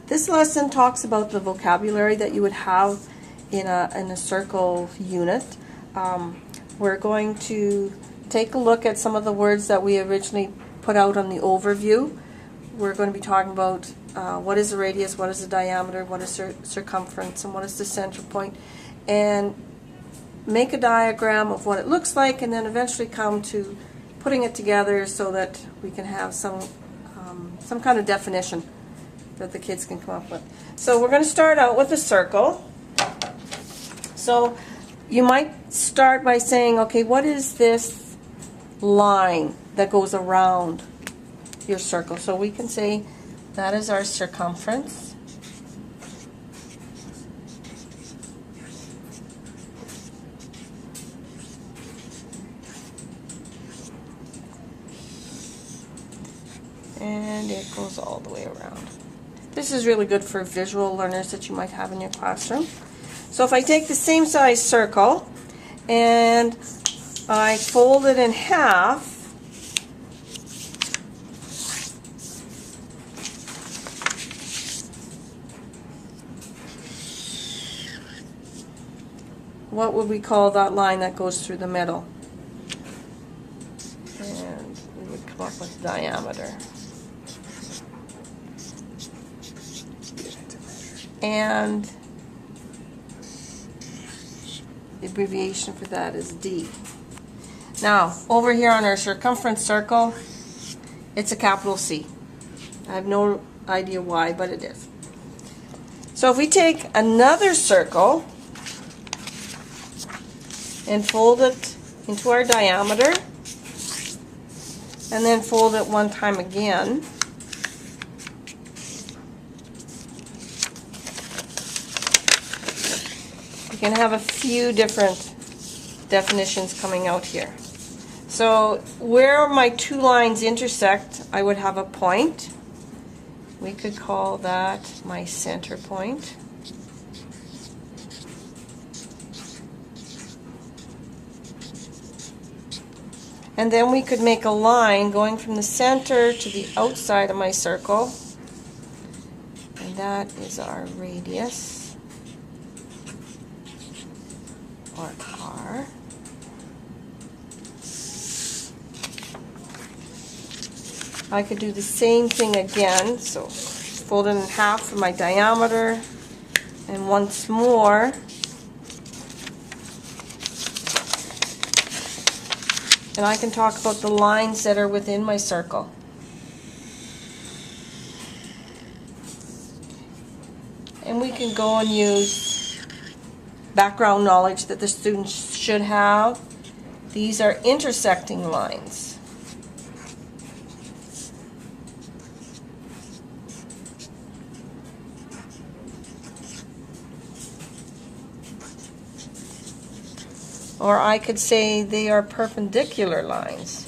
This lesson talks about the vocabulary that you would have in a circle unit. We're going to take a look at some of the words that we originally put out on the overview. We're going to be talking about what is a radius, what is a diameter, what is circumference, and what is the center point, and make a diagram of what it looks like, and then eventually come to putting it together so that we can have some kind of definition that the kids can come up with. So we're going to start out with a circle. So you might start by saying, okay, what is this line that goes around your circle? So we can say that is our circumference. And it goes all the way around. This is really good for visual learners that you might have in your classroom. So if I take the same size circle and I fold it in half, what would we call that line that goes through the middle? And we would come up with diameter. And the abbreviation for that is D. Now, over here on our circumference circle, it's a capital C. I have no idea why, but it is. So if we take another circle and fold it into our diameter, and then fold it one time again, you can have a few different definitions coming out here. So where my two lines intersect, I would have a point. We could call that my center point. And then we could make a line going from the center to the outside of my circle. And that is our radius, or R. I could do the same thing again, so fold it in half for my diameter, and once more and I can talk about the lines that are within my circle. And we can go and use background knowledge that the students should have. These are intersecting lines. Or I could say they are perpendicular lines.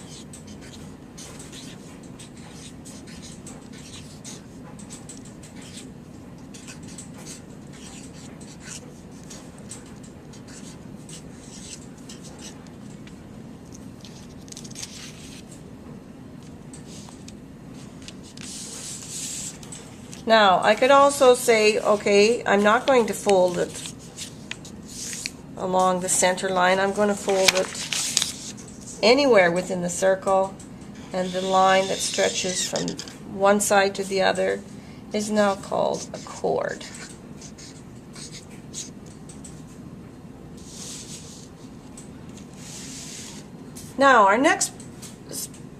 Now, I could also say, okay, I'm not going to fold it along the center line. I'm going to fold it anywhere within the circle, and the line that stretches from one side to the other is now called a chord. Now, our next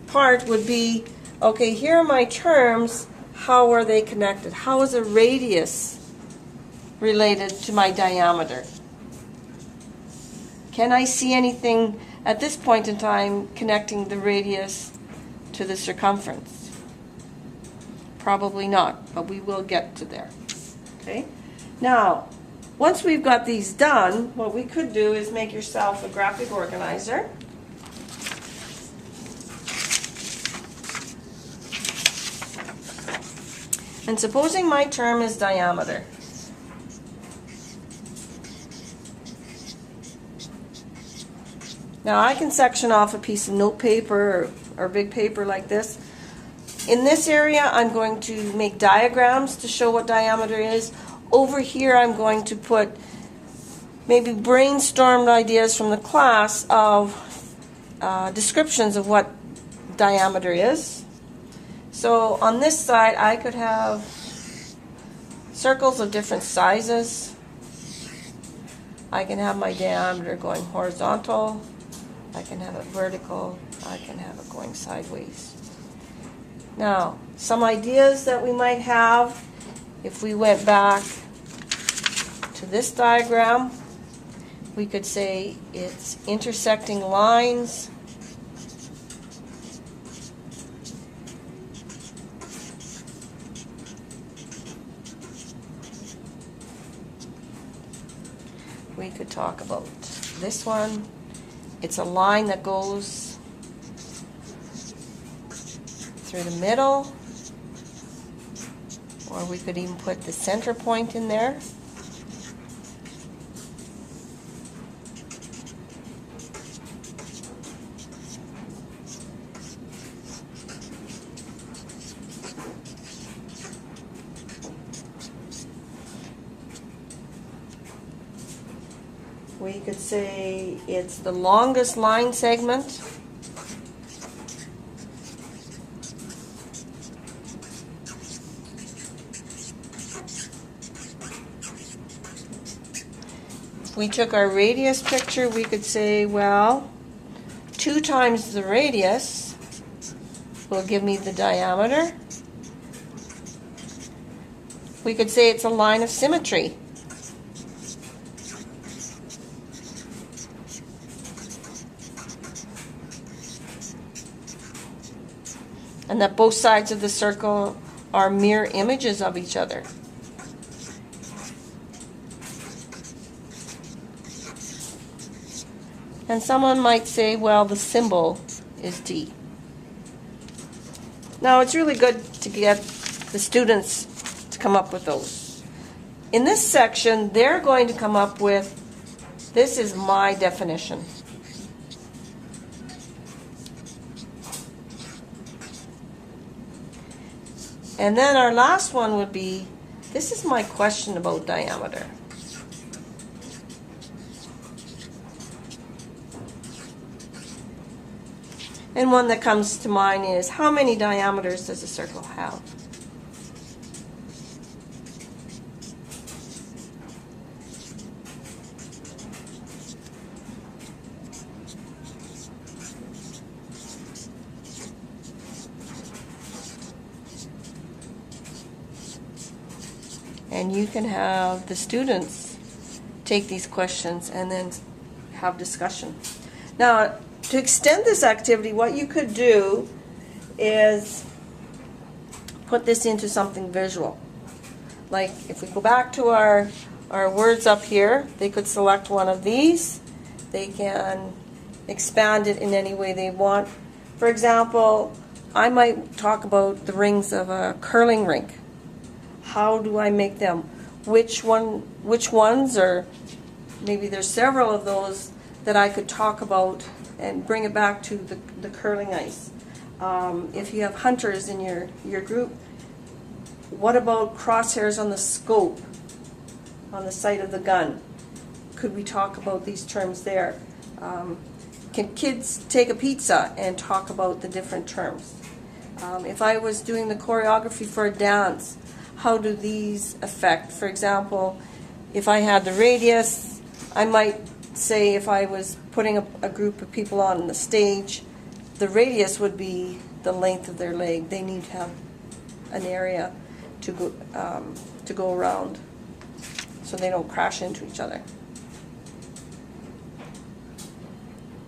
part would be, okay, here are my terms. How are they connected? How is a radius related to my diameter? Can I see anything at this point in time connecting the radius to the circumference? Probably not, but we will get to there. Okay? Now, once we've got these done, what we could do is make yourself a graphic organizer. And supposing my term is diameter. Now I can section off a piece of note paper or big paper like this in this area, I'm going to make diagrams to show what diameter is. Over here, I'm going to put maybe brainstormed ideas from the class of descriptions of what diameter is. So on this side, I could have circles of different sizes. I can have my diameter going horizontal. I can have it vertical. I can have it going sideways. Now, some ideas that we might have if we went back to this diagram, we could say it's intersecting lines. We could talk about this one. It's a line that goes through the middle, or we could even put the center point in there. We could say it's the longest line segment. If we took our radius picture, we could say, well, 2 times the radius will give me the diameter. We could say it's a line of symmetry. And that both sides of the circle are mirror images of each other. And someone might say, well, the symbol is D. Now, it's really good to get the students to come up with those. In this section, they're going to come up with, this is my definition. And then our last one would be, this is my question about diameter. And one that comes to mind is, how many diameters does a circle have? And you can have the students take these questions and then have discussion. Now, to extend this activity, what you could do is put this into something visual. Like if we go back to our words up here, they could select one of these. They can expand it in any way they want. For example, I might talk about the rings of a curling rink. How do I make them? Which ones, or maybe there's several of those that I could talk about and bring it back to the curling ice. If you have hunters in your group, what about crosshairs on the scope, on the sight of the gun? Could we talk about these terms there? Can kids take a pizza and talk about the different terms? If I was doing the choreography for a dance, how do these affect? For example, if I had the radius, I might say if I was putting a group of people on the stage, the radius would be the length of their leg. They need to have an area to go around so they don't crash into each other.